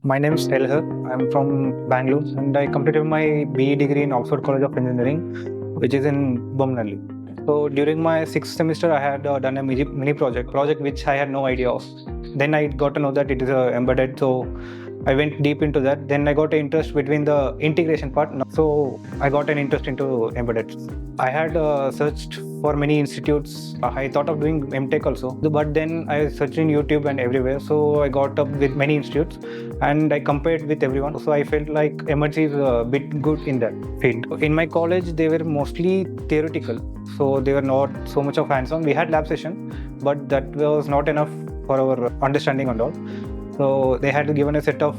My name is Elxsi. I'm from Bangalore and I completed my BE degree in Oxford College of Engineering, which is in Bomnalli. So during my sixth semester, I had done a mini project which I had no idea of. Then I got to know that it is embedded, so I went deep into that. Then I got an interest between the integration part. So I got an interest into embedded. I had searched for many institutes. I thought of doing MTech also, but then I searched in YouTube and everywhere. So I got up with many institutes and I compared with everyone. So I felt like Emertxe is a bit good in that field. In my college, they were mostly theoretical. So they were not so much of hands-on. We had lab session, but that was not enough for our understanding and all. So they had given a set of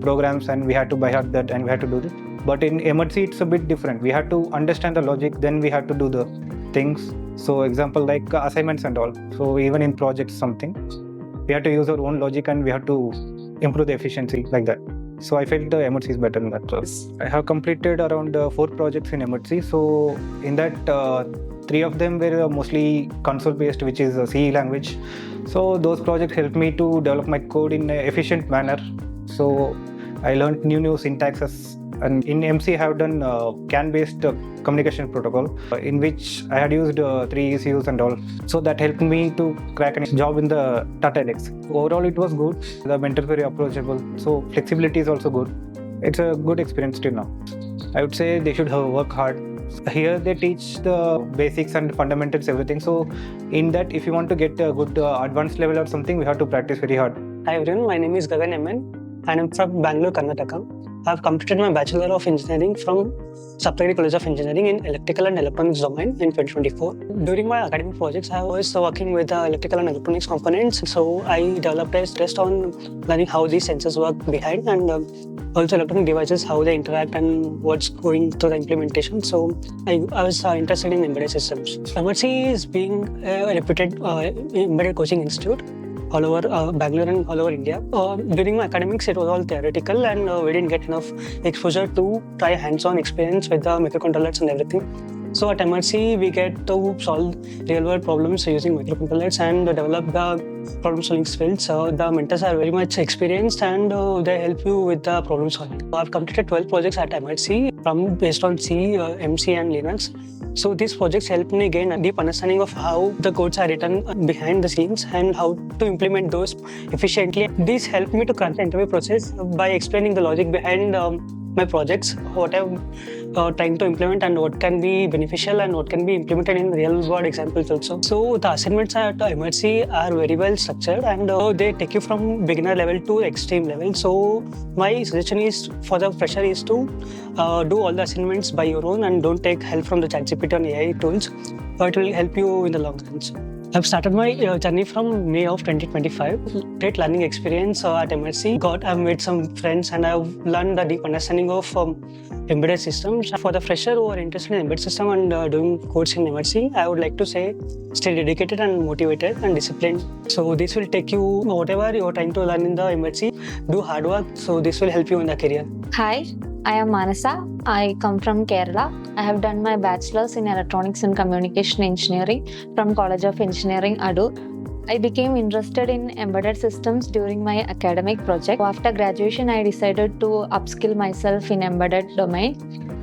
programs and we had to by heart that and we had to do this. But in Emertxe, it's a bit different. We had to understand the logic, then we had to do the things. So example like assignments and all. So even in projects something, we had to use our own logic and we had to improve the efficiency like that. So I felt the Emertxe is better in that. So I have completed around 4 projects in Emertxe. So in that 3 of them were mostly console based, which is a C language. So those projects helped me to develop my code in an efficient manner. So I learned new syntaxes. And in MC, I have done CAN-based communication protocol, in which I had used 3 ECUs and all. So that helped me to crack a job in the Tata Elxsi. Overall, it was good. The mentors were very approachable. So flexibility is also good. It's a good experience till now. I would say they should work hard. Here they teach the basics and fundamentals, everything. So in that, if you want to get a good advanced level or something, we have to practice very hard. Hi everyone, my name is Gagan MN and I'm from Bangalore, Karnataka. I have completed my Bachelor of Engineering from Saptagiri College of Engineering in Electrical and Electronics domain in 2024. During my academic projects, I was working with electrical and electronics components. So I developed a test on learning how these sensors work behind and also electronic devices, how they interact and what's going through the implementation. So I was interested in embedded systems. Emertxe is being a reputed embedded coaching institute all over Bangalore and all over India. During my academics, it was all theoretical and we didn't get enough exposure to try hands-on experience with the microcontrollers and everything. So at Emertxe, we get to solve real-world problems using microcontrollers and develop the problem-solving skills. The mentors are very much experienced and they help you with the problem solving. I've completed 12 projects at Emertxe based on C, MC and Linux. So these projects helped me gain a deep understanding of how the codes are written behind the scenes and how to implement those efficiently. This helped me to crack the interview process by explaining the logic behind my projects, what I'm trying to implement and what can be beneficial and what can be implemented in real world examples also. So the assignments at Emertxe are very well structured and they take you from beginner level to extreme level. So my suggestion is for the fresher is to do all the assignments by your own and don't take help from the ChatGPT and AI tools. It will help you in the long run. I've started my journey from May of 2025. Great learning experience at Emertxe. I've made some friends and I've learned the deep understanding of embedded systems. For the fresher who are interested in embedded system and doing codes in Emertxe, I would like to say stay dedicated and motivated and disciplined. So this will take you whatever you're trying to learn in the Emertxe, do hard work. So this will help you in the career. Hi, I am Manasa. I come from Kerala. I have done my bachelor's in Electronics and Communication Engineering from College of Engineering, Adur. I became interested in embedded systems during my academic project. After graduation, I decided to upskill myself in embedded domain.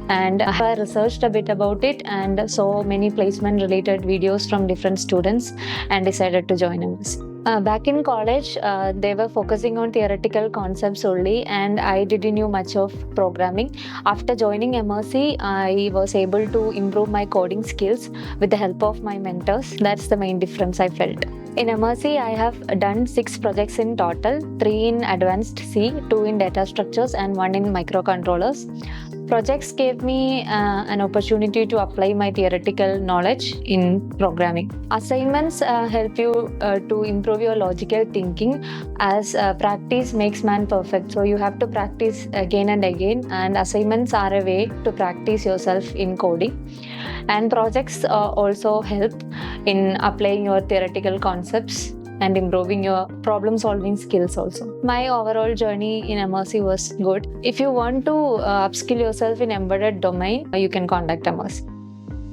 And I researched a bit about it and saw many placement-related videos from different students and decided to join Emertxe. Back in college, they were focusing on theoretical concepts only and I didn't know much of programming. After joining Emertxe, I was able to improve my coding skills with the help of my mentors. That's the main difference I felt. In Emertxe, I have done 6 projects in total, 3 in advanced C, 2 in data structures and 1 in microcontrollers. Projects gave me an opportunity to apply my theoretical knowledge in programming. Assignments help you to improve your logical thinking as practice makes man perfect. So you have to practice again and again, and assignments are a way to practice yourself in coding. And projects also help in applying your theoretical concepts and improving your problem-solving skills also. My overall journey in Emertxe was good. If you want to upskill yourself in embedded domain, you can contact Emertxe.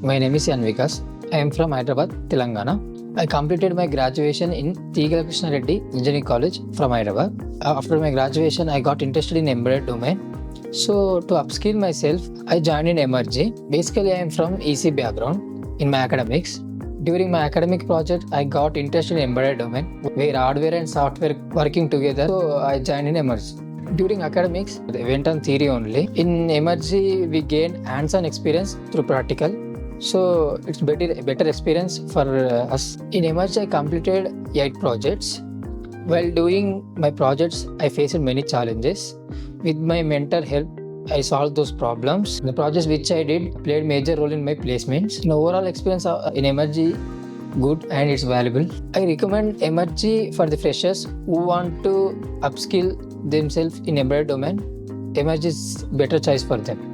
My name is Yanvikas. I am from Hyderabad, Telangana. I completed my graduation in Tegal Krishna Reddy Engineering College from Hyderabad. After my graduation, I got interested in embedded domain. So to upskill myself, I joined in Emertxe. Basically, I am from EC background in my academics. During my academic project, I got interested in embedded domain, where hardware and software working together. So I joined in Emertxe. During academics, I went on theory only. In Emertxe, we gained hands-on experience through practical. So it's better experience for us. In Emertxe, I completed 8 projects. While doing my projects, I faced many challenges. With my mentor help, I solved those problems. The projects which I did played major role in my placements. In overall experience in Emertxe, good and it's valuable. I recommend Emertxe for the freshers who want to upskill themselves in embedded domain. Emertxe is better choice for them.